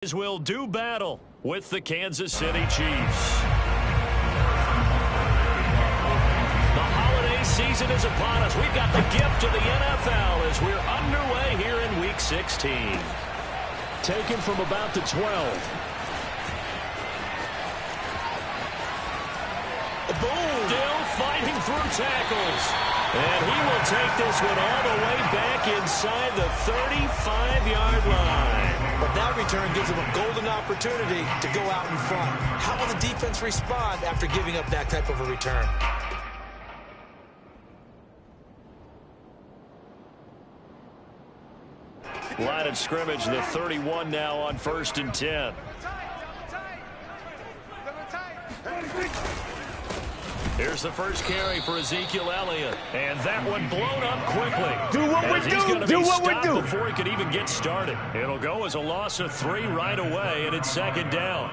Will do battle with the Kansas City Chiefs. The holiday season is upon us. We've got the gift of the NFL as we're underway here in Week 16. Taken from about the 12. Boom! Still fighting through tackles. And he will take this one all the way back inside the 35-yard line. But that return gives him a golden opportunity to go out in front. How will the defense respond after giving up that type of a return? Line of scrimmage, the 31 now on 1st and 10. Here's the first carry for Ezekiel Elliott. And that one blown up quickly. Do what we do. Do what we do. Before he could even get started. It'll go as a loss of 3 right away, and it's 2nd down.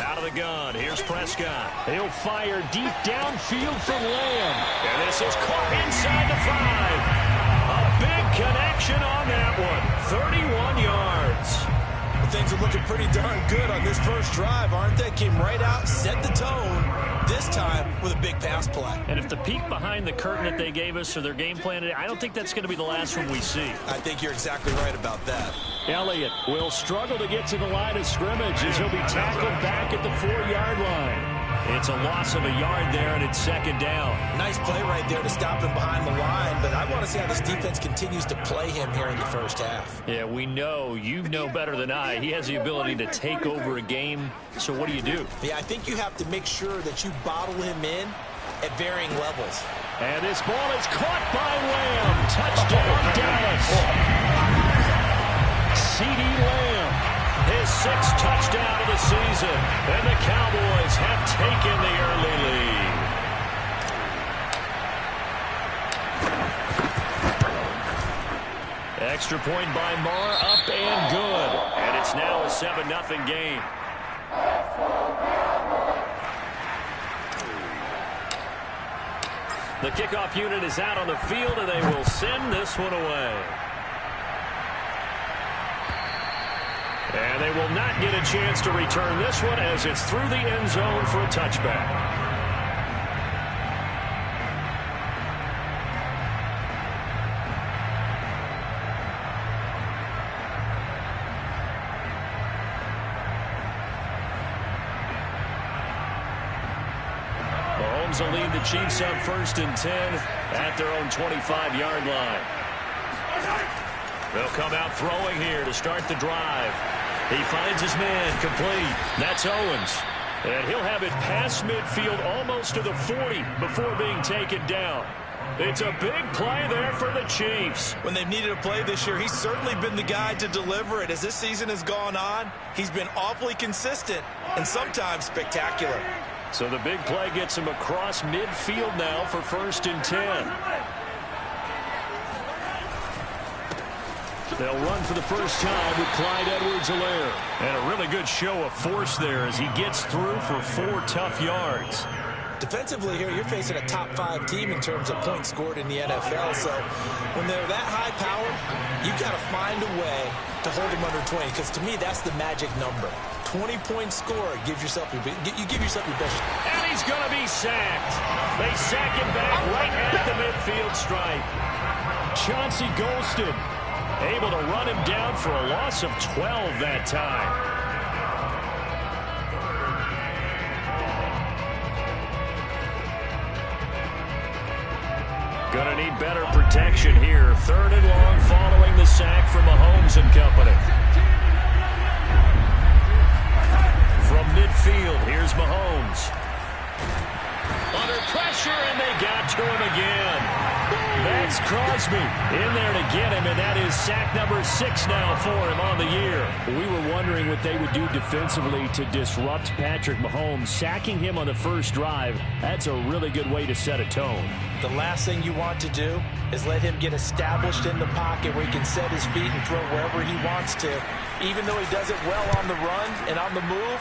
Out of the gun. Here's Prescott. He'll fire deep downfield for Lamb. And this is caught inside the 5. A big connection on that one. 31 yards. Things are looking pretty darn good on this first drive, aren't they? Came right out, set the tone, this time with a big pass play. And if the peek behind the curtain that they gave us or their game plan, I don't think that's going to be the last one we see. I think you're exactly right about that. Elliott will struggle to get to the line of scrimmage as he'll be tackled back at the 4-yard line. It's a loss of a yard there, and it's 2nd down. Nice play right there to stop him behind the line, but I want to see how this defense continues to play him here in the first half. Yeah, we know. You know better than I. He has the ability to take over a game, so what do you do? Yeah, I think you have to make sure that you bottle him in at varying levels. And this ball is caught by Lamb. Touchdown, Dallas. CeeDee Lamb. His 6th touchdown of the season. And the Cowboys have taken the early lead. Extra point by Marr, up and good. And it's now a 7-0 game. The kickoff unit is out on the field, and they will send this one away. And they will not get a chance to return this one as it's through the end zone for a touchback. Mahomes will lead the Chiefs on 1st and 10 at their own 25-yard line. They'll come out throwing here to start the drive. He finds his man complete. That's Owens. And he'll have it past midfield almost to the 40 before being taken down. It's a big play there for the Chiefs. When they've needed a play this year, he's certainly been the guy to deliver it. As this season has gone on, he's been awfully consistent and sometimes spectacular. So the big play gets him across midfield now for 1st and 10. They'll run for the first time with Clyde Edwards-Helaire. And a really good show of force there as he gets through for 4 tough yards. Defensively here, you're facing a top 5 team in terms of points scored in the NFL. So when they're that high powered, you've got to find a way to hold them under 20. Because to me, that's the magic number. 20-point score gives yourself you give yourself your best. And he's going to be sacked. They sack him back right at the midfield stripe. Chauncey Golston able to run him down for a loss of 12 that time. Gonna need better protection here. 3rd and long following the sack from Mahomes and company. From midfield, here's Mahomes. Under pressure, and they got to him again. That's Crosby in there to get him, and that is sack number 6 now for him on the year. We were wondering what they would do defensively to disrupt Patrick Mahomes. Sacking him on the first drive, that's a really good way to set a tone. The last thing you want to do is let him get established in the pocket where he can set his feet and throw wherever he wants to. Even though he does it well on the run and on the move,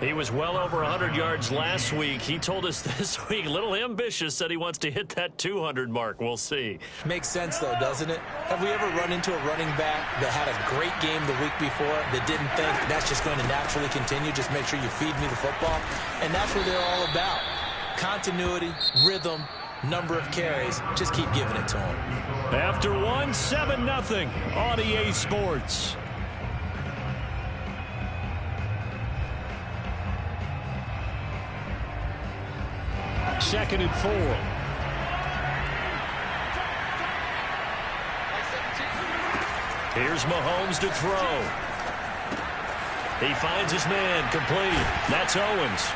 He was well over 100 yards last week. He told us this week, a little ambitious, said he wants to hit that 200 mark. We'll see. Makes sense, though, doesn't it? Have we ever run into a running back that had a great game the week before that didn't think that's just going to naturally continue? Just make sure you feed me the football. And that's what they're all about. Continuity, rhythm, number of carries. Just keep giving it to them. After 7-0 on EA Sports. Second and 4. Here's Mahomes to throw. He finds his man, complete. That's Owens.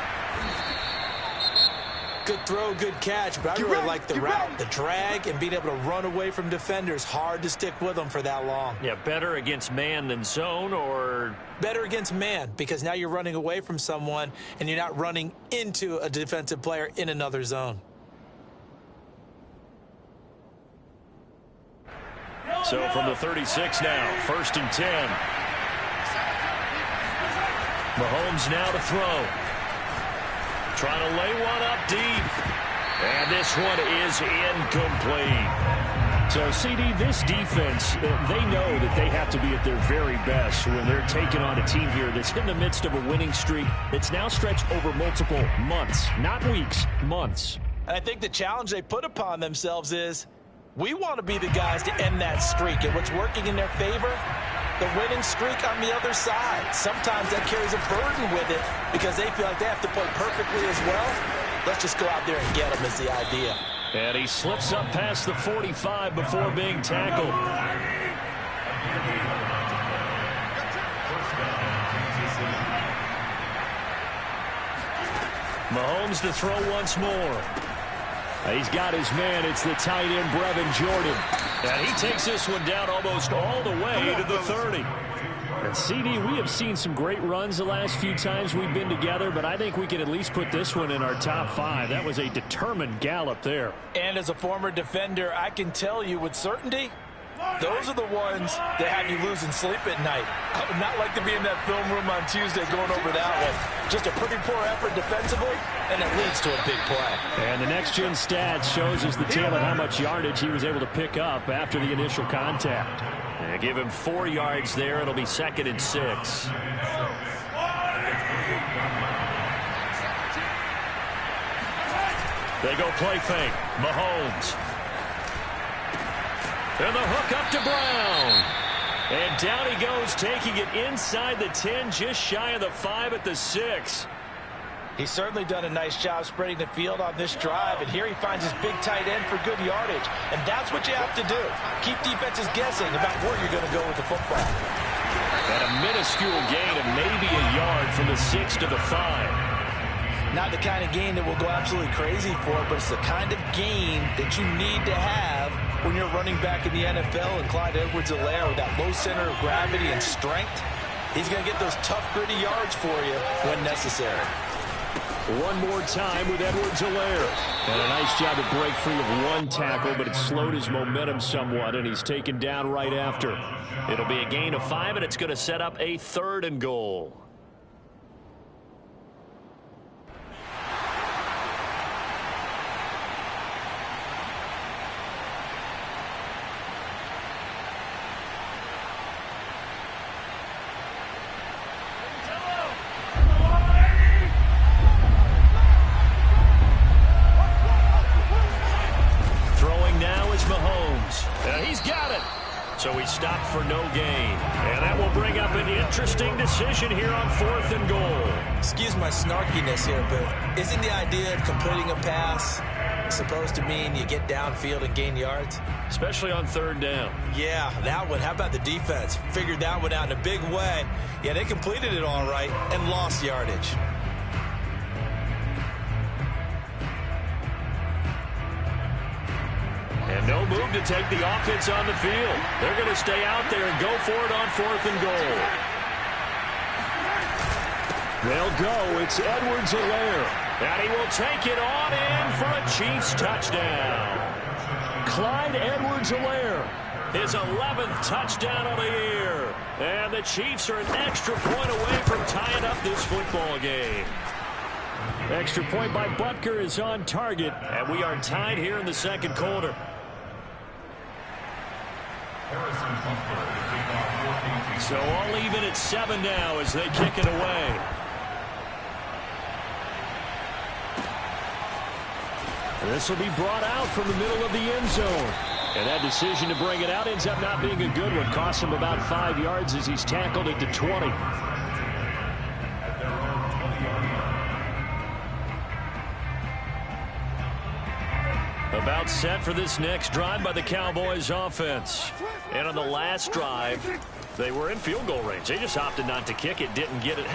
Good throw, good catch, but I really like the route, the drag, and being able to run away from defenders. Hard to stick with them for that long. Yeah, better against man than zone, or? Better against man, because now you're running away from someone, and you're not running into a defensive player in another zone. So from the 36 now, 1st and 10. Mahomes now to throw. Trying to lay one up deep. And this one is incomplete. So, CD, this defense, they know that they have to be at their very best when they're taking on a team here that's in the midst of a winning streak that's now stretched over multiple months, not weeks, months. And I think the challenge they put upon themselves is we want to be the guys to end that streak. And what's working in their favor? The winning streak on the other side. Sometimes that carries a burden with it because they feel like they have to play perfectly as well. Let's just go out there and get them is the idea. And he slips up past the 45 before being tackled. Mahomes to throw once more. He's got his man. It's the tight end, Brevin Jordan. And he takes this one down almost all the way to the 30. And, CD, we have seen some great runs the last few times we've been together, but I think we can at least put this one in our top 5. That was a determined gallop there. And as a former defender, I can tell you with certainty, those are the ones that have you losing sleep at night. I would not like to be in that film room on Tuesday going over that one. Just a pretty poor effort defensively, and it leads to a big play. And the next-gen stats shows us the tale of how much yardage he was able to pick up after the initial contact. And give him 4 yards there. It'll be 2nd and 6. They go play fake. Mahomes. And the hook up to Brown. And down he goes, taking it inside the 10, just shy of the 5 at the 6. He's certainly done a nice job spreading the field on this drive, and here he finds his big tight end for good yardage. And that's what you have to do. Keep defenses guessing about where you're going to go with the football. And a minuscule gain of maybe a yard from the 6 to the 5. Not the kind of gain that will go absolutely crazy for, but it's the kind of gain that you need to have when you're running back in the NFL. And Clyde Edwards-Helaire with that low center of gravity and strength, he's going to get those tough, gritty yards for you when necessary. One more time with Edwards-Helaire. And a nice job to break free of one tackle, but it slowed his momentum somewhat, and he's taken down right after. It'll be a gain of 5, and it's going to set up a 3rd and goal. So he stopped for no gain. And that will bring up an interesting decision here on 4th and goal. Excuse my snarkiness here, but isn't the idea of completing a pass supposed to mean you get downfield and gain yards? Especially on 3rd down. Yeah, that one. How about the defense? Figured that one out in a big way. Yeah, they completed it all right and lost yardage. And no move to take the offense on the field. They're going to stay out there and go for it on 4th and goal. They'll go. It's Edwards-Helaire. And he will take it on in for a Chiefs touchdown. Clyde Edwards-Helaire, his 11th touchdown of the year. And the Chiefs are an extra point away from tying up this football game. Extra point by Butker is on target, and we are tied here in the second quarter. So all even at 7 now as they kick it away. This will be brought out from the middle of the end zone. And that decision to bring it out ends up not being a good one. Costs him about 5 yards as he's tackled at the 20. About set for this next drive by the Cowboys offense. And on the last drive, they were in field goal range. They just opted not to kick it, didn't get it.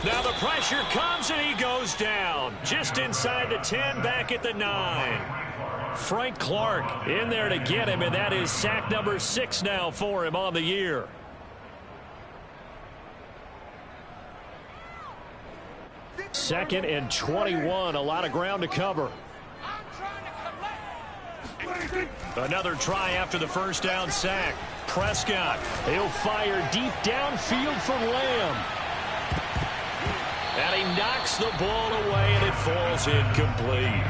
Now the pressure comes and he goes down. Just inside the 10, back at the 9. Frank Clark in there to get him, and that is sack number 6 now for him on the year. Second and 21, a lot of ground to cover. Another try after the first down sack. Prescott, he'll fire deep downfield for Lamb. And he knocks the ball away, and it falls incomplete.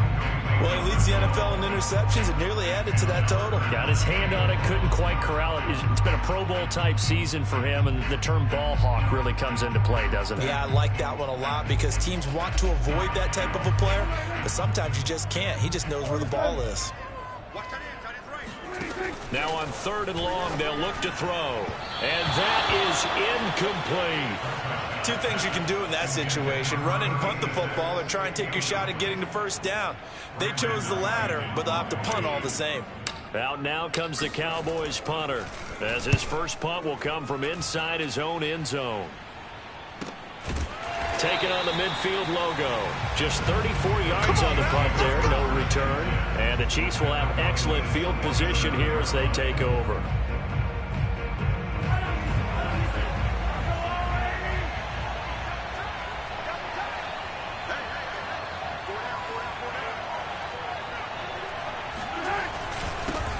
Well, he leads the NFL in interceptions and nearly added to that total. Got his hand on it, couldn't quite corral it. It's been a Pro Bowl-type season for him, and the term ball hawk really comes into play, doesn't it? Yeah, I like that one a lot because teams want to avoid that type of a player, but sometimes you just can't. He just knows where the ball is. Now on 3rd and long, they'll look to throw. And that is incomplete. Two things you can do in that situation: run and punt the football, or try and take your shot at getting the first down. They chose the latter, but they'll have to punt all the same. Out now comes the Cowboys punter, as his first punt will come from inside his own end zone. Taking on the midfield logo. Just 34 yards on the punt there, no return. And the Chiefs will have excellent field position here as they take over.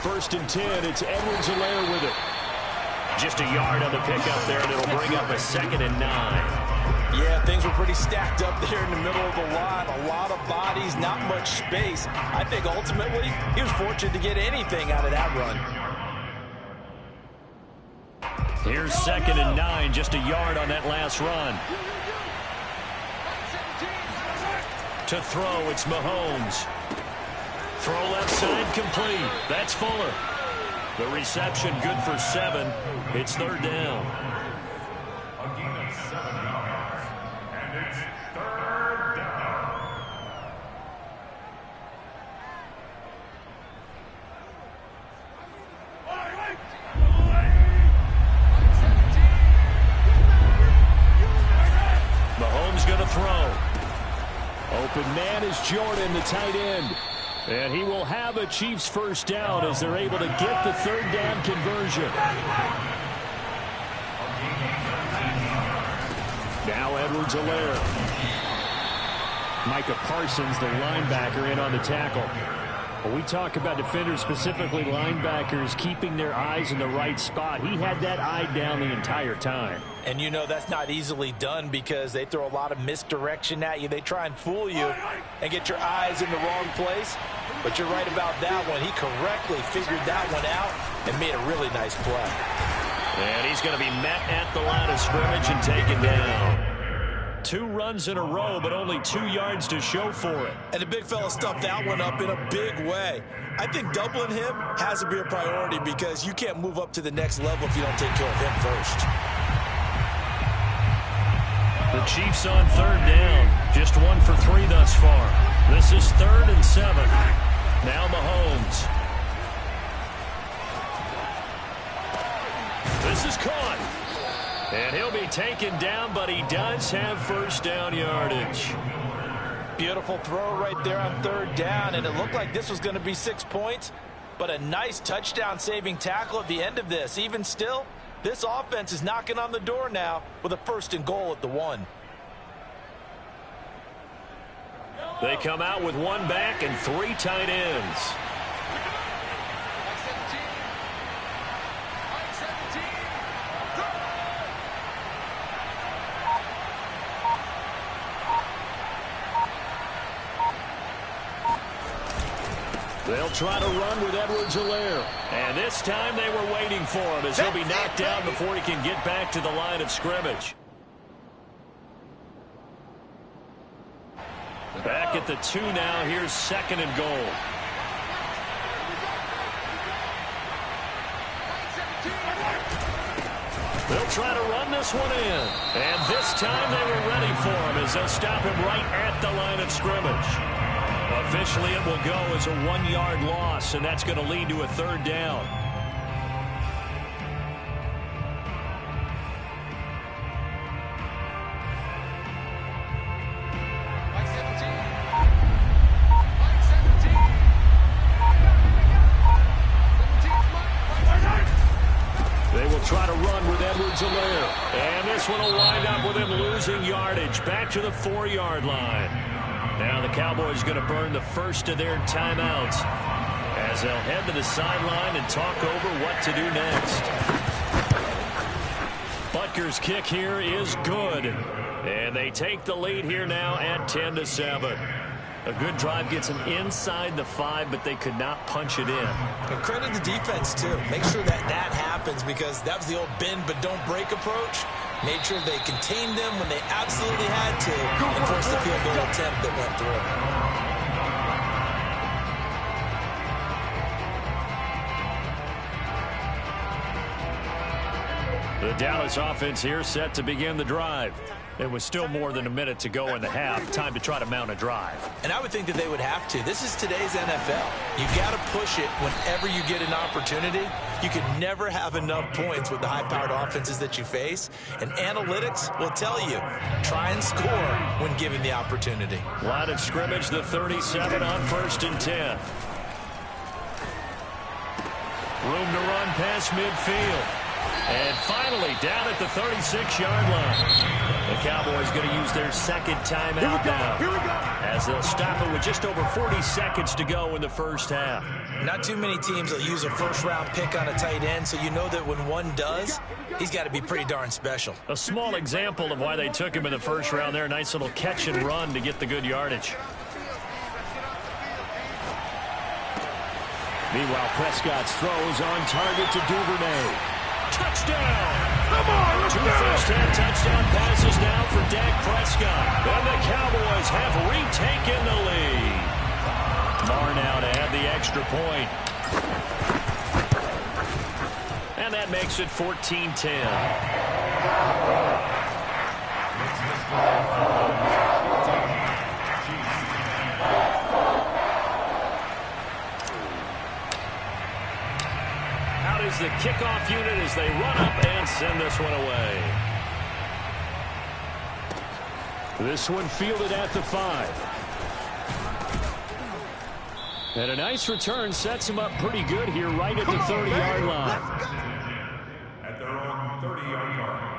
First and 10, it's Edwards-Helaire with it. Just a yard on the pickup there, and it'll bring up a 2nd and 9. Yeah, things were pretty stacked up there in the middle of the line. A lot of bodies, not much space. I think ultimately he was fortunate to get anything out of that run. Here's 2nd and 9, just a yard on that last run. To throw, it's Mahomes. Throw left side, complete. That's Fuller. The reception good for 7. It's 3rd down. Mahomes going to throw. Open man is Jordan, the tight end. And he will have a Chiefs first down as they're able to get the 3rd down conversion. Now Edwards-Helaire. Micah Parsons, the linebacker, in on the tackle. When we talk about defenders, specifically linebackers, keeping their eyes in the right spot, he had that eye down the entire time. And you know that's not easily done because they throw a lot of misdirection at you. They try and fool you and get your eyes in the wrong place. But you're right about that one. He correctly figured that one out and made a really nice play. And he's going to be met at the line of scrimmage and taken down. 2 runs in a row, but only 2 yards to show for it. And the big fella stuffed that one up in a big way. I think doubling him has to be a priority because you can't move up to the next level if you don't take care of him first. The Chiefs on 3rd down. Just 1 for 3 thus far. This is 3rd and 7. Now Mahomes. This is caught. And he'll be taken down, but he does have first down yardage. Beautiful throw right there on 3rd down, and it looked like this was going to be 6 points, but a nice touchdown-saving tackle at the end of this. Even still, this offense is knocking on the door now with a 1st and goal at the 1. They come out with 1 back and 3 tight ends. They'll try to run with Edwards-Helaire. And this time they were waiting for him as he'll be knocked down before he can get back to the line of scrimmage. Back at the 2 now. Here's 2nd and goal. They'll try to run this one in. And this time they were ready for him as they'll stop him right at the line of scrimmage. Officially, it will go as a 1-yard loss, and that's going to lead to a 3rd down. They will try to run with Edwards-Helaire. And this one will wind up with him losing yardage back to the 4-yard line. Now the Cowboys going to burn the first of their timeouts as they'll head to the sideline and talk over what to do next. Butker's kick here is good. And they take the lead here now at 10-7. A good drive gets them inside the 5, but they could not punch it in. And credit the defense, too. Make sure that happens because that was the old bend but don't break approach. Made sure they contained them when they absolutely had to and forced the field goal attempt that went through. The Dallas offense here set to begin the drive. It was still more than a minute to go in the half. Time to try to mount a drive. And I would think that they would have to. This is today's NFL. You got to push it whenever you get an opportunity. You can never have enough points with the high-powered offenses that you face. And analytics will tell you, try and score when given the opportunity. Line of scrimmage, the 37 on 1st and 10. Room to run past midfield. And finally, down at the 36-yard line. The Cowboys going to use their 2nd timeout now. As they'll stop it with just over 40 seconds to go in the first half. Not too many teams will use a first-round pick on a tight end, so you know that when one does, he's got to be pretty darn special. A small example of why they took him in the first round there. Nice little catch and run to get the good yardage. Meanwhile, Prescott's throws on target to Duvernay. Touchdown! Come on, 2 first-half touchdown passes now for Dak Prescott. And the Cowboys have retaken the lead. Marr now to add the extra point. And that makes it 14-10. Out is the kickoff unit as they run up and send this one away. This one fielded at the 5. And a nice return sets him up pretty good here right at the 30-yard line. At their own 30-yard line.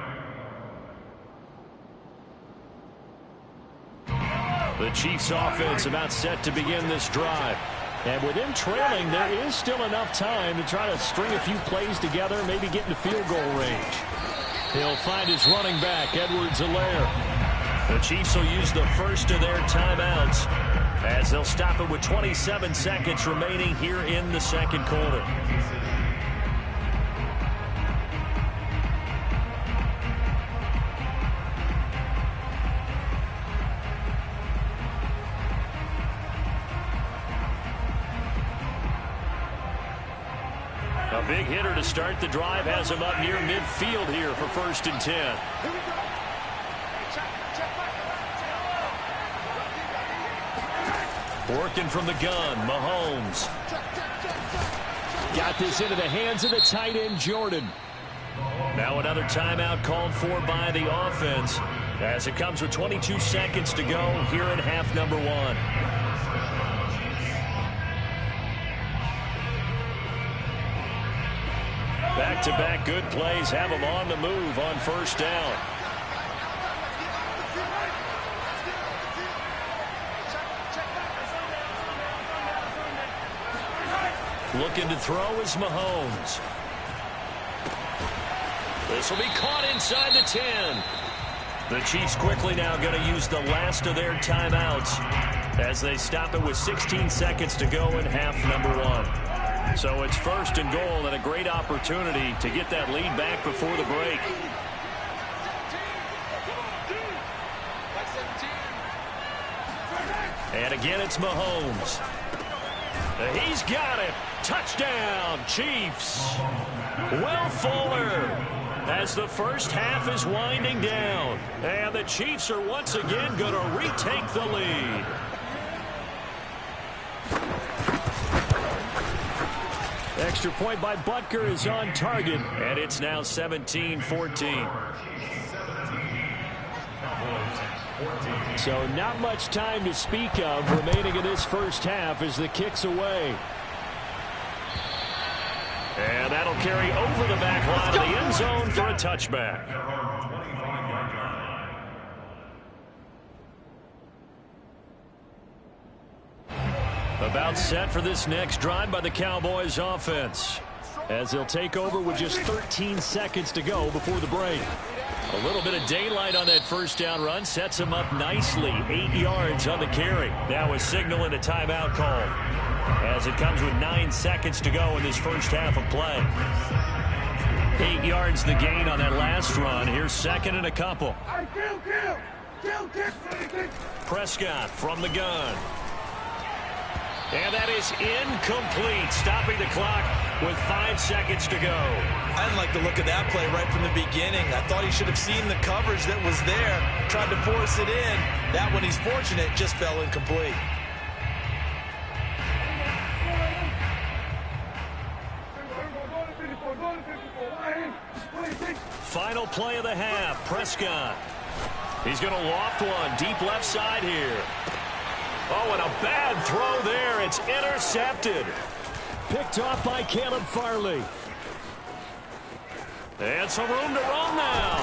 The Chiefs offense about set to begin this drive. And with them trailing, there is still enough time to try to string a few plays together, maybe get into field goal range. He'll find his running back, Edwards-Helaire. The Chiefs will use the first of their timeouts as they'll stop it with 27 seconds remaining here in the 2nd quarter. A big hitter to start the drive has him up near midfield here for 1st and 10. Working from the gun, Mahomes. Got this into the hands of the tight end, Jordan. Now another timeout called for by the offense as it comes with 22 seconds to go here in half number 1. Back-to-back good plays have them on the move on 1st down. Looking to throw is Mahomes. This will be caught inside the 10. The Chiefs quickly now going to use the last of their timeouts as they stop it with 16 seconds to go in half number 1. So it's 1st and goal and a great opportunity to get that lead back before the break. And again, it's Mahomes. He's got it. Touchdown, Chiefs. Will Fuller as the first half is winding down. And the Chiefs are once again going to retake the lead. Extra point by Butker is on target, and it's now 17-14. So not much time to speak of remaining in this first half as the kick's away. And that'll carry over the back line of the end zone for a touchback. About set for this next drive by the Cowboys offense, as they'll take over with just 13 seconds to go before the break. A little bit of daylight on that first down run sets him up nicely. 8 yards on the carry. Now a signal and a timeout call as it comes with 9 seconds to go in this first half of play. 8 yards the gain on that last run. Here's 2nd and a couple. Prescott from the gun. And that is incomplete, stopping the clock with 5 seconds to go. I didn't like the look of that play right from the beginning. I thought he should have seen the coverage that was there, tried to force it in. That one, he's fortunate, just fell incomplete. Final play of the half, Prescott. He's going to loft one, deep left side here. Oh, and a bad throw there. It's intercepted. Picked off by Caleb Farley. And some room to run now.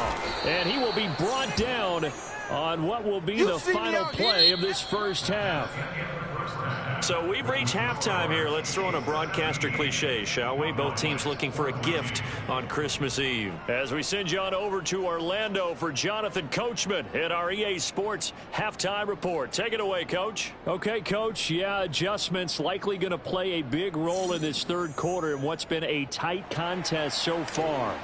And he will be brought down on what will be the final play of this first half. So we've reached halftime here. Let's throw in a broadcaster cliche, shall we? Both teams looking for a gift on Christmas Eve. As we send you on over to Orlando for Jonathan Coachman at our EA Sports Halftime Report. Take it away, Coach. Okay, Coach. Yeah, adjustments likely going to play a big role in this third quarter in what's been a tight contest so far.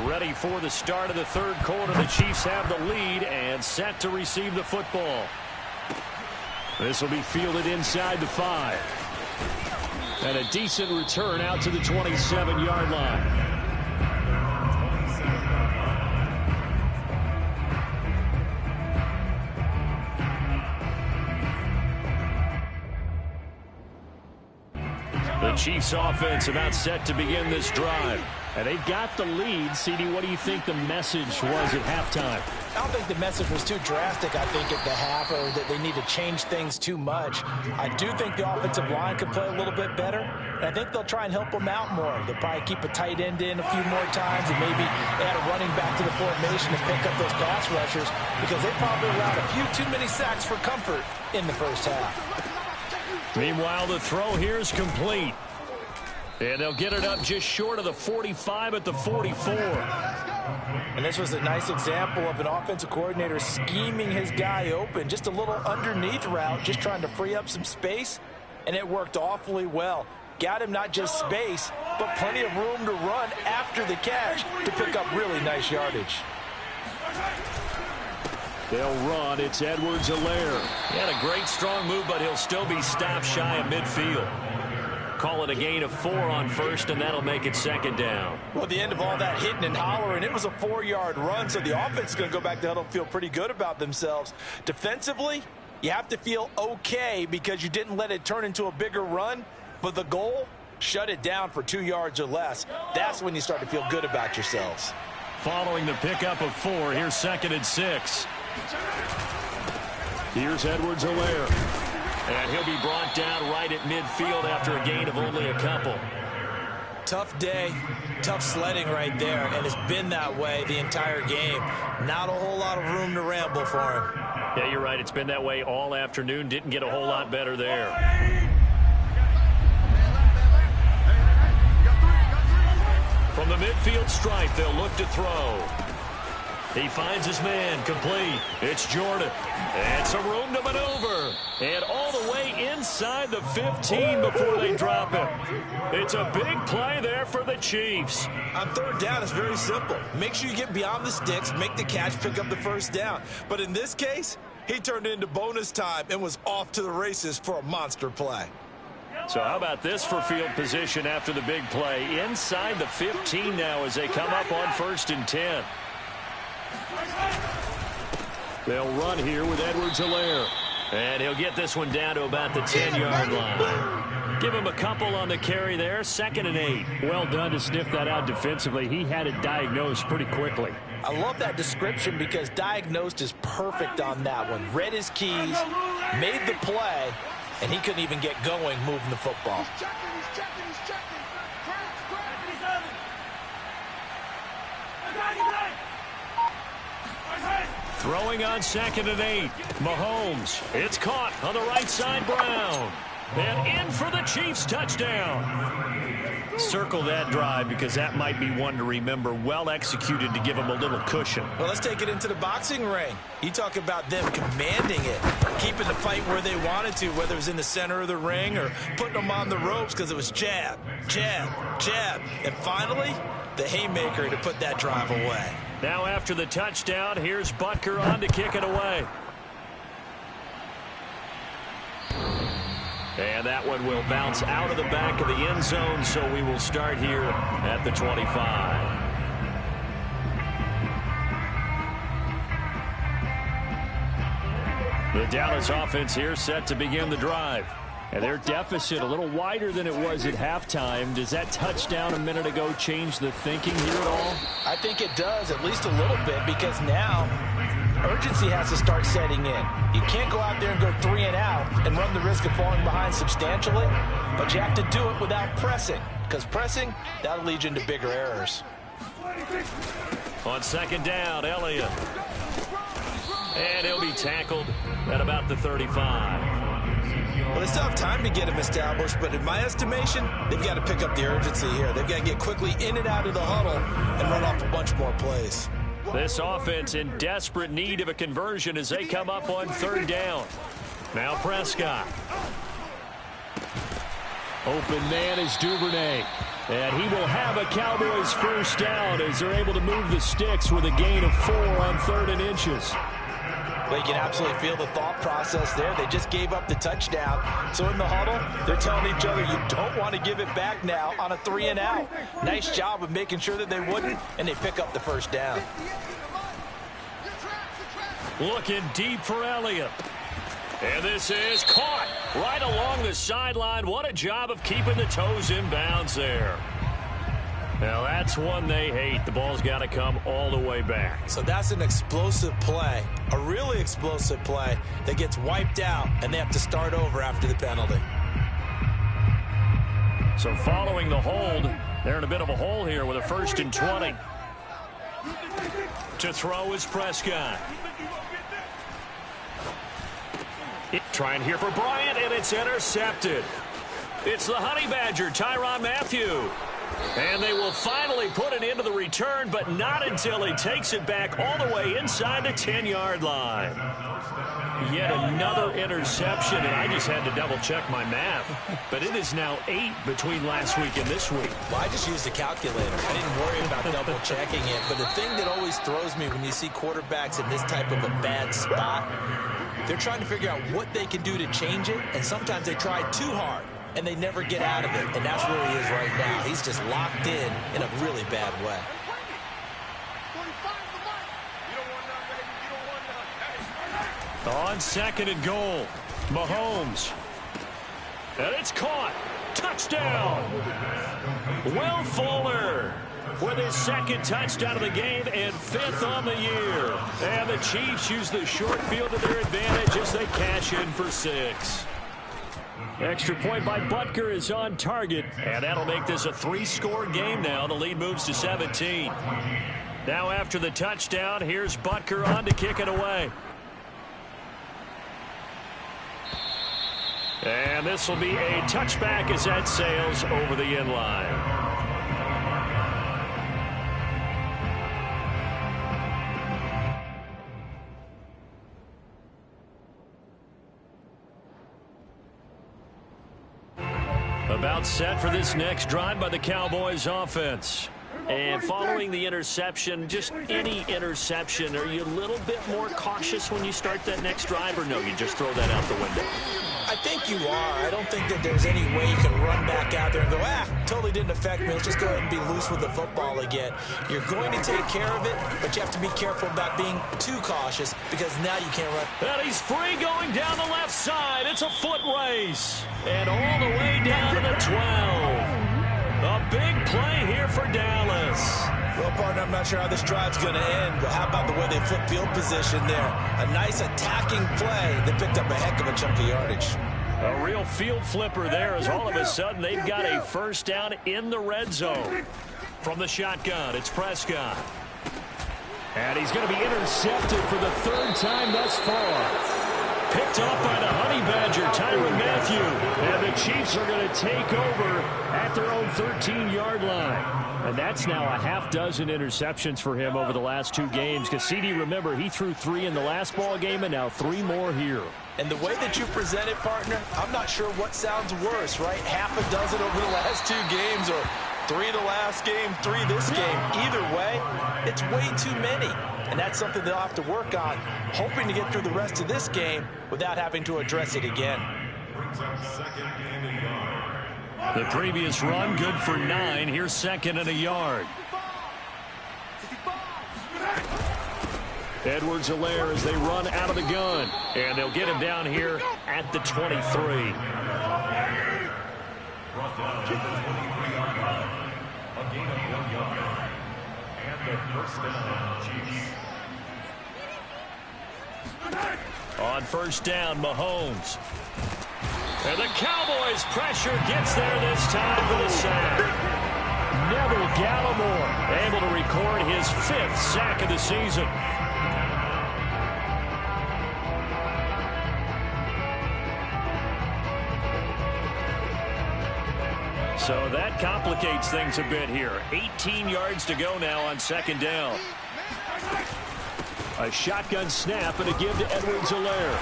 Ready for the start of the third quarter. The Chiefs have the lead and set to receive the football. This will be fielded inside the 5. And a decent return out to the 27-yard line. The Chiefs offense about set to begin this drive. And they've got the lead. CD, what do you think the message was at halftime? I don't think the message was too drastic, I think, at the half, or that they need to change things too much. I do think the offensive line could play a little bit better, and I think they'll try and help them out more. They'll probably keep a tight end in a few more times and maybe add a running back to the formation to pick up those pass rushers, because they probably allowed a few too many sacks for comfort in the first half. Meanwhile, the throw here is complete. And they'll get it up just short of the 45 at the 44. And this was a nice example of an offensive coordinator scheming his guy open. Just a little underneath route, just trying to free up some space. And it worked awfully well. Got him not just space, but plenty of room to run after the catch to pick up really nice yardage. They'll run. It's Edwards-Helaire. He had a great strong move, but he'll still be stopped shy of midfield. Call it a gain of 4 on first, and that'll make it 2nd down. Well, the end of all that hitting and hollering, it was a 4-yard run, so the offense is going to go back to huddle and feel pretty good about themselves. Defensively, you have to feel okay because you didn't let it turn into a bigger run, but the goal, shut it down for 2 yards or less. That's when you start to feel good about yourselves. Following the pickup of 4, here's 2nd and 6. Here's Edwards-Helaire. And he'll be brought down right at midfield after a gain of only a couple. Tough day, tough sledding right there, and it's been that way the entire game. Not a whole lot of room to ramble for him. Yeah, you're right. It's been that way all afternoon. Didn't get a whole lot better there. From the midfield stripe, they'll look to throw. He finds his man, complete. It's Jordan. And some room to maneuver. And all the way inside the 15 before they drop him. It's a big play there for the Chiefs. On third down, it's very simple. Make sure you get beyond the sticks, make the catch, pick up the first down. But in this case, he turned it into bonus time and was off to the races for a monster play. So how about this for field position after the big play? Inside the 15 now as they come up on 1st and 10. They'll run here with Edwards-Helaire. And he'll get this one down to about the 10-yard line. Give him a couple on the carry there. 2nd and 8. Well done to sniff that out defensively. He had it diagnosed pretty quickly. I love that description because diagnosed is perfect on that one. Read his keys, made the play, and he couldn't even get going moving the football. Throwing on 2nd and 8. Mahomes. It's caught on the right side. Brown. And in for the Chiefs touchdown. Circle that drive because that might be one to remember. Well executed to give them a little cushion. Well, let's take it into the boxing ring. You talk about them commanding it, keeping the fight where they wanted to, whether it was in the center of the ring or putting them on the ropes because it was jab, jab, jab. And finally, the haymaker to put that drive away. Now after the touchdown, here's Butker on to kick it away. And that one will bounce out of the back of the end zone, so we will start here at the 25. The Dallas offense here set to begin the drive. And their deficit a little wider than it was at halftime. Does that touchdown a minute ago change the thinking here at all? I think it does, at least a little bit, because now urgency has to start setting in. You can't go out there and go 3 and out and run the risk of falling behind substantially, but you have to do it without pressing, because pressing, that'll lead you into bigger errors. On 2nd down, Elliott. And he'll be tackled at about the 35. Well, they still have time to get him established, but in my estimation, they've got to pick up the urgency here. They've got to get quickly in and out of the huddle and run off a bunch more plays. This offense in desperate need of a conversion as they come up on 3rd down. Now Prescott. Open man is Duvernay. And he will have a Cowboys first down as they're able to move the sticks with a gain of 4 on 3rd and inches. Well, you can absolutely feel the thought process there. They just gave up the touchdown. So in the huddle, they're telling each other, you don't want to give it back now on a 3 and out. Nice job of making sure that they wouldn't, and they pick up the first down. Looking deep for Elliott. And this is caught right along the sideline. What a job of keeping the toes in bounds there. Now, that's one they hate. The ball's got to come all the way back. So that's an explosive play, a really explosive play that gets wiped out, and they have to start over after the penalty. So following the hold, they're in a bit of a hole here with a 1st and 20. To throw is Prescott. Trying here for Bryant, and it's intercepted. It's the Honey Badger, Tyrann Mathieu. And they will finally put it into the return, but not until he takes it back all the way inside the 10-yard line. Yet another interception, and I just had to double-check my math. But it is now 8 between last week and this week. Well, I just used a calculator. I didn't worry about double-checking it. But the thing that always throws me when you see quarterbacks in this type of a bad spot, they're trying to figure out what they can do to change it, and sometimes they try too hard, and they never get out of it. And that's where he is right now. He's just locked in a really bad way. On 2nd and goal, Mahomes. And it's caught. Touchdown. Will Fuller with his 2nd touchdown of the game and 5th on the year. And the Chiefs use the short field to their advantage as they cash in for 6. Extra point by Butker is on target, and that'll make this a 3-score game now. The lead moves to 17. Now after the touchdown, here's Butker on to kick it away. And this will be a touchback as that sails over the end line. about set for this next drive by the Cowboys offense. And following the interception, just any interception, are you a little bit more cautious when you start that next drive, or no, you just throw that out the window? I think you are. I don't think that there's any way you can run back out there and go, totally didn't affect me. Let's just go ahead and be loose with the football again. You're going to take care of it, but you have to be careful about being too cautious because now you can't run. And he's free going down the left side. It's a foot race. And all the way down to the 12. A big play here for Dallas. Well, partner, I'm not sure how this drive's going to end, but how about the way they flip field position there? A nice attacking play that picked up a heck of a chunk of yardage. A real field flipper there as all of a sudden they've got a first down in the red zone. From the shotgun, it's Prescott. And he's going to be intercepted for the third time thus far. Picked off by the Honey Badger, Tyrann Mathieu. And the Chiefs are going to take over at their own 13-yard line. And that's now a half dozen interceptions for him over the last 2 games. Because CD, remember, he threw 3 in the last ball game and now 3 more here. And the way that you present it, partner, I'm not sure what sounds worse, right? Half a dozen over the last 2 games or 3 the last game, 3 this game. Either way, it's way too many. And that's something they'll have to work on, hoping to get through the rest of this game without having to address it again. The previous run, good for 9. Here's 2nd and a yard. Edwards-Helaire as they run out of the gun. And they'll get him down here at the 23. On first down, Mahomes. And the Cowboys pressure gets there this time for the sack. Neville Gallimore able to record his 5th sack of the season. So that complicates things a bit here. 18 yards to go now on 2nd down. A shotgun snap and a give to Edwards-Helaire.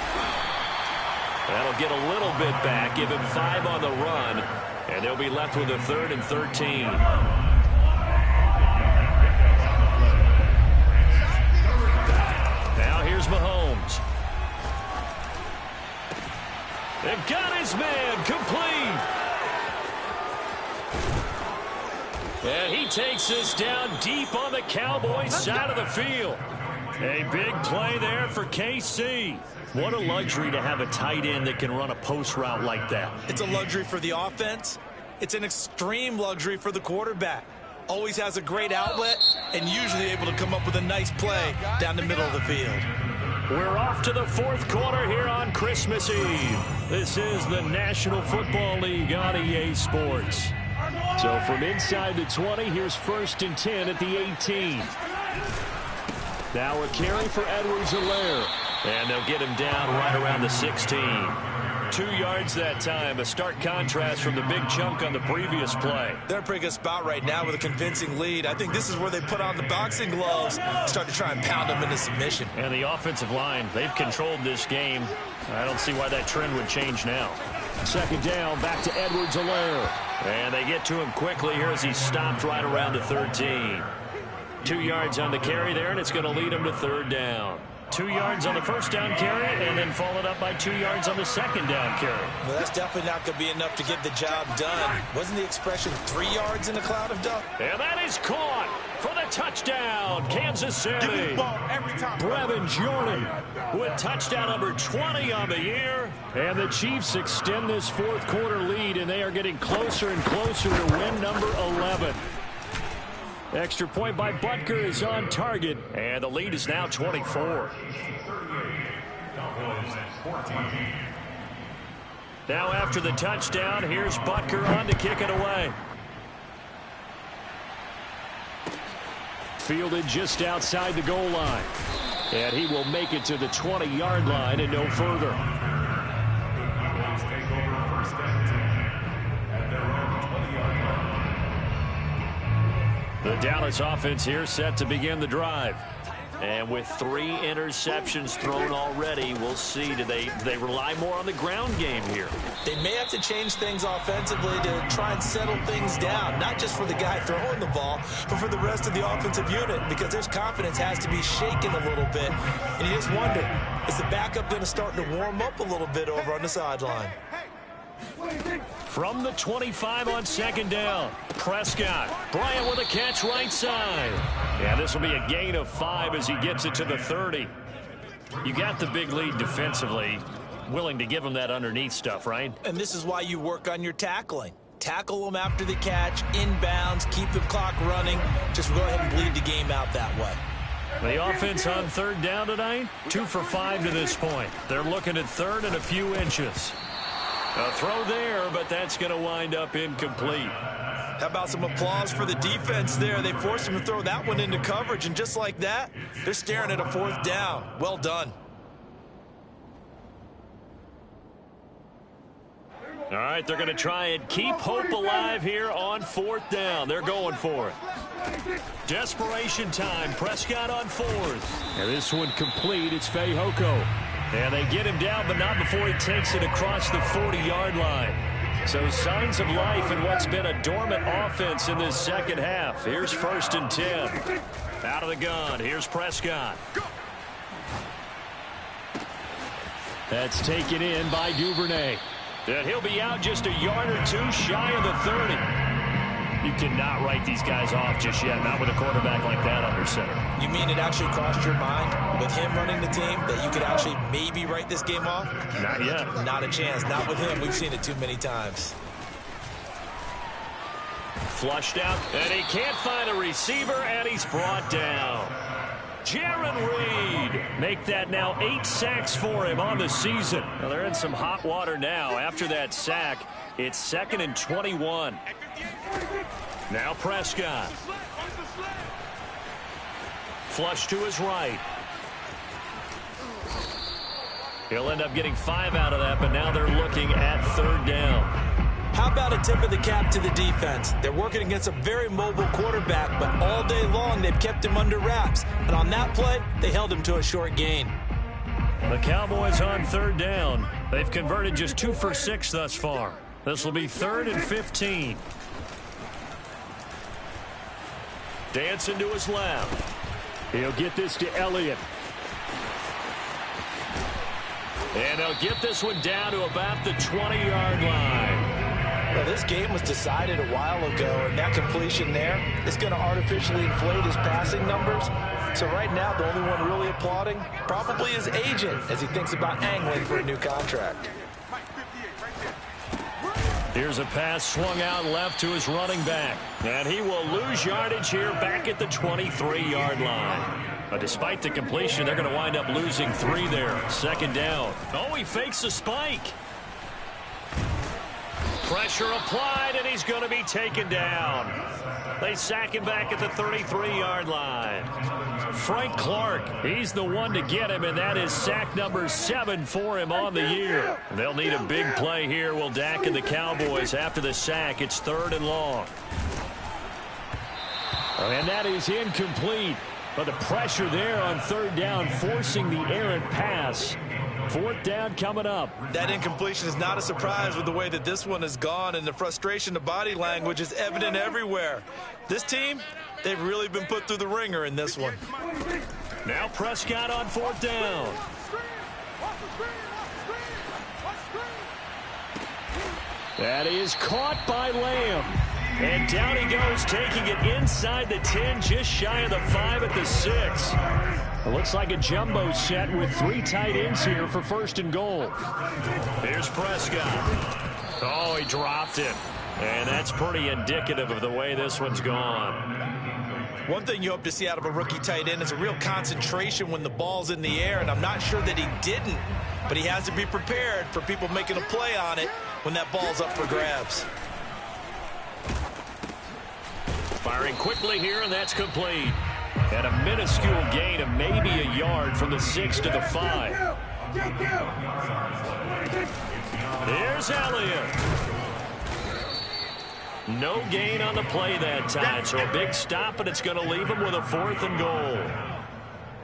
That'll get a little bit back, give him 5 on the run, and they'll be left with a 3rd and 13. Now here's Mahomes. They've got his man complete. And he takes this down deep on the Cowboys side of the field. A big play there for KC. What a luxury to have a tight end that can run a post route like that. It's a luxury for the offense. It's an extreme luxury for the quarterback. Always has a great outlet and usually able to come up with a nice play down the middle of the field. We're off to the 4th quarter here on Christmas Eve. This is the National Football League on EA Sports. So from inside the 20, here's 1st and 10 at the 18. Now a carry for Edwards-Helaire. And they'll get him down right around the 16. 2 yards that time. A stark contrast from the big chunk on the previous play. They're in a pretty good spot right now with a convincing lead. I think this is where they put on the boxing gloves, start to try and pound them into submission. And the offensive line, they've controlled this game. I don't see why that trend would change now. 2nd down, back to Edwards-Helaire. And they get to him quickly here as he's stopped right around the 13. 2 yards on the carry there, and it's going to lead him to 3rd down. 2 yards on the first down carry, and then followed up by 2 yards on the 2nd down carry. Well, that's definitely not going to be enough to get the job done. Wasn't the expression 3 yards in a cloud of dust? And that is caught for the touchdown, Kansas City. Give me the ball every time. Brevin Jordan with touchdown number 20 on the year. And the Chiefs extend this 4th quarter lead, and they are getting closer and closer to win number 11. Extra point by Butker is on target, and the lead is now 24. Now after the touchdown, here's Butker on to kick it away. Fielded just outside the goal line. And he will make it to the 20-yard line and no further. The Dallas offense here set to begin the drive. And with 3 interceptions thrown already, we'll see. Do they rely more on the ground game here? They may have to change things offensively to try and settle things down, not just for the guy throwing the ball, but for the rest of the offensive unit, because their confidence has to be shaken a little bit. And you just wonder, is the backup going to start to warm up a little bit over on the sideline? From the 25 on second down, Prescott. Bryant with a catch right side. Yeah, this will be a gain of 5 as he gets it to the 30. You got the big lead defensively. Willing to give him that underneath stuff, right? And this is why you work on your tackling. Tackle them after the catch, inbounds, keep the clock running. Just go ahead and bleed the game out that way. The offense on third down tonight, 2 for 5 to this point. They're looking at third and a few inches. A throw there, but that's going to wind up incomplete. How about some applause for the defense there? They forced him to throw that one into coverage, and just like that, they're staring at a 4th down. Well done. All right, they're going to try and keep hope alive here on 4th down. They're going for it. Desperation time. Prescott on 4th. And this one complete. It's Fehoko. And they get him down, but not before he takes it across the 40-yard line. So signs of life in what's been a dormant offense in this second half. Here's 1st and 10. Out of the gun. Here's Prescott. That's taken in by Duvernay. And he'll be out just a yard or 2 shy of the 30. You cannot write these guys off just yet, not with a quarterback like that under center. You mean it actually crossed your mind with him running the team that you could actually maybe write this game off? Not yet. Not a chance. Not with him. We've seen it too many times. Flushed out, and he can't find a receiver, and he's brought down. Jaron Reed. Make that now 8 sacks for him on the season. Well, they're in some hot water now. After that sack, it's 2nd and 21. Now Prescott. Flush to his right. He'll end up getting 5 out of that, but now they're looking at 3rd down. How about a tip of the cap to the defense? They're working against a very mobile quarterback, but all day long they've kept him under wraps. And on that play, they held him to a short gain. The Cowboys on 3rd down. They've converted just 2 for 6 thus far. This will be 3rd and 15. Dancing to his left. He'll get this to Elliott. And he'll get this one down to about the 20-yard line. Well, this game was decided a while ago, and that completion there is going to artificially inflate his passing numbers. So right now, the only one really applauding probably his agent as he thinks about angling for a new contract. Here's a pass swung out left to his running back. And he will lose yardage here back at the 23-yard line. But despite the completion, they're going to wind up losing 3 there. 2nd down. Oh, he fakes a spike. Pressure applied, and he's going to be taken down. They sack him back at the 33-yard line. Frank Clark, he's the one to get him, and that is sack number 7 for him on the year. They'll need a big play here, will Dak and the Cowboys. After the sack, it's 3rd and long. And that is incomplete. But the pressure there on 3rd down, forcing the errant pass. 4th down coming up. That incompletion is not a surprise with the way that this one has gone, and the frustration of body language is evident everywhere. This team, they've really been put through the ringer in this one. Now Prescott on 4th down. That is caught by Lamb. And down he goes, taking it inside the 10, just shy of the 5 at the 6. It looks like a jumbo set with 3 tight ends here for 1st and goal. Here's Prescott. Oh, he dropped it. And that's pretty indicative of the way this one's gone. One thing you hope to see out of a rookie tight end is a real concentration when the ball's in the air, and I'm not sure that he didn't, but he has to be prepared for people making a play on it when that ball's up for grabs. Firing quickly here, and that's complete. And a minuscule gain of maybe a yard from the 6 to the 5. Here's Elliott. No gain on the play that time, so a big stop, and it's going to leave him with a 4th and goal.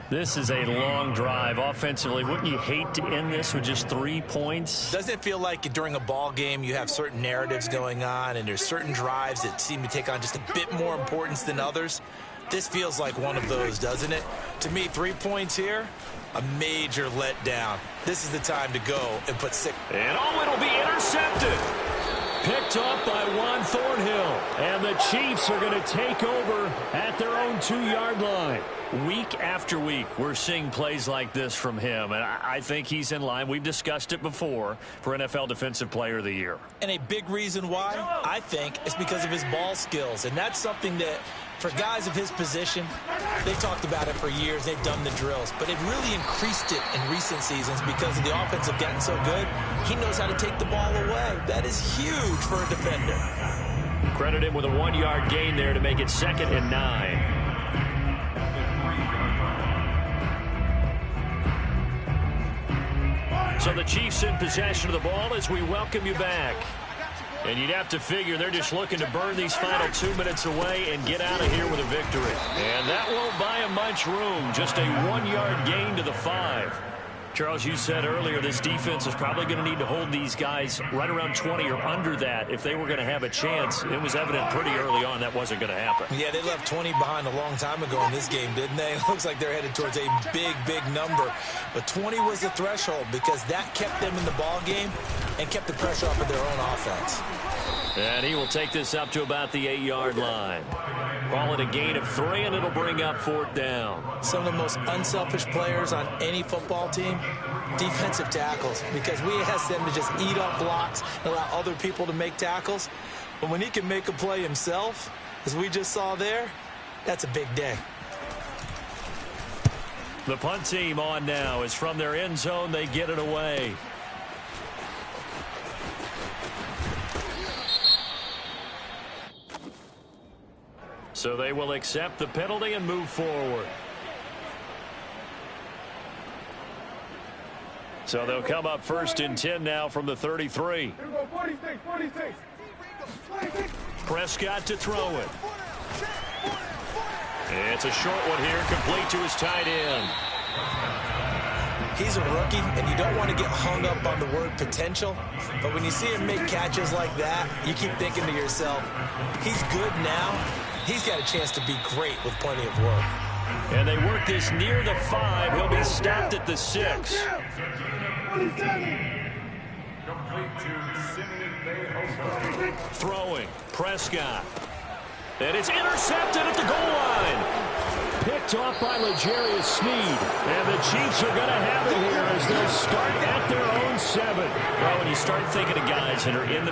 This is a long drive offensively. Wouldn't you hate to end this with just 3 points? Doesn't it feel like during a ball game you have certain narratives going on and there's certain drives that seem to take on just a bit more importance than others? This feels like one of those, doesn't it? To me, 3 points here, a major letdown. This is the time to go and put 6. And it'll be intercepted. Picked up by Juan Thornhill. And the Chiefs are going to take over at their own 2-yard line. Week after week, we're seeing plays like this from him, and I think he's in line. We've discussed it before for NFL Defensive Player of the Year. And a big reason why, I think, is because of his ball skills. And that's something that, for guys of his position, they've talked about it for years. They've done the drills. But they've really increased it in recent seasons because of the offense have gotten so good. He knows how to take the ball away. That is huge for a defender. Credit him with a 1-yard gain there to make it 2nd and 9. So the Chiefs in possession of the ball as we welcome you back. And you'd have to figure they're just looking to burn these final 2 minutes away and get out of here with a victory. And that won't buy him much room. Just a 1-yard gain to the 5. Charles, you said earlier this defense is probably going to need to hold these guys right around 20 or under that if they were going to have a chance. It was evident pretty early on that wasn't going to happen. Yeah, they left 20 behind a long time ago in this game, didn't they? It looks like they're headed towards a big, big number. But 20 was the threshold because that kept them in the ball game and kept the pressure off of their own offense. And he will take this up to about the 8-yard line. Call it a gain of 3, and it'll bring up 4th down. Some of the most unselfish players on any football team, defensive tackles, because we ask them to just eat up blocks and allow other people to make tackles. But when he can make a play himself, as we just saw there, that's a big day. The punt team on now is from their end zone. They get it away. So they will accept the penalty and move forward. So they'll come up 1st and 10 now from the 33. Prescott to throw it. It's a short one here, complete to his tight end. He's a rookie, and you don't want to get hung up on the word potential. But when you see him make catches like that, you keep thinking to yourself, he's good now. He's got a chance to be great with plenty of work. And they work this near the 5. He'll be stopped at the 6. Throwing. Prescott. And it's intercepted at the goal line. Picked off by L'Jarius Sneed. And the Chiefs are going to have it here as they'll start at their own 7. Well, when you start thinking of guys that are in the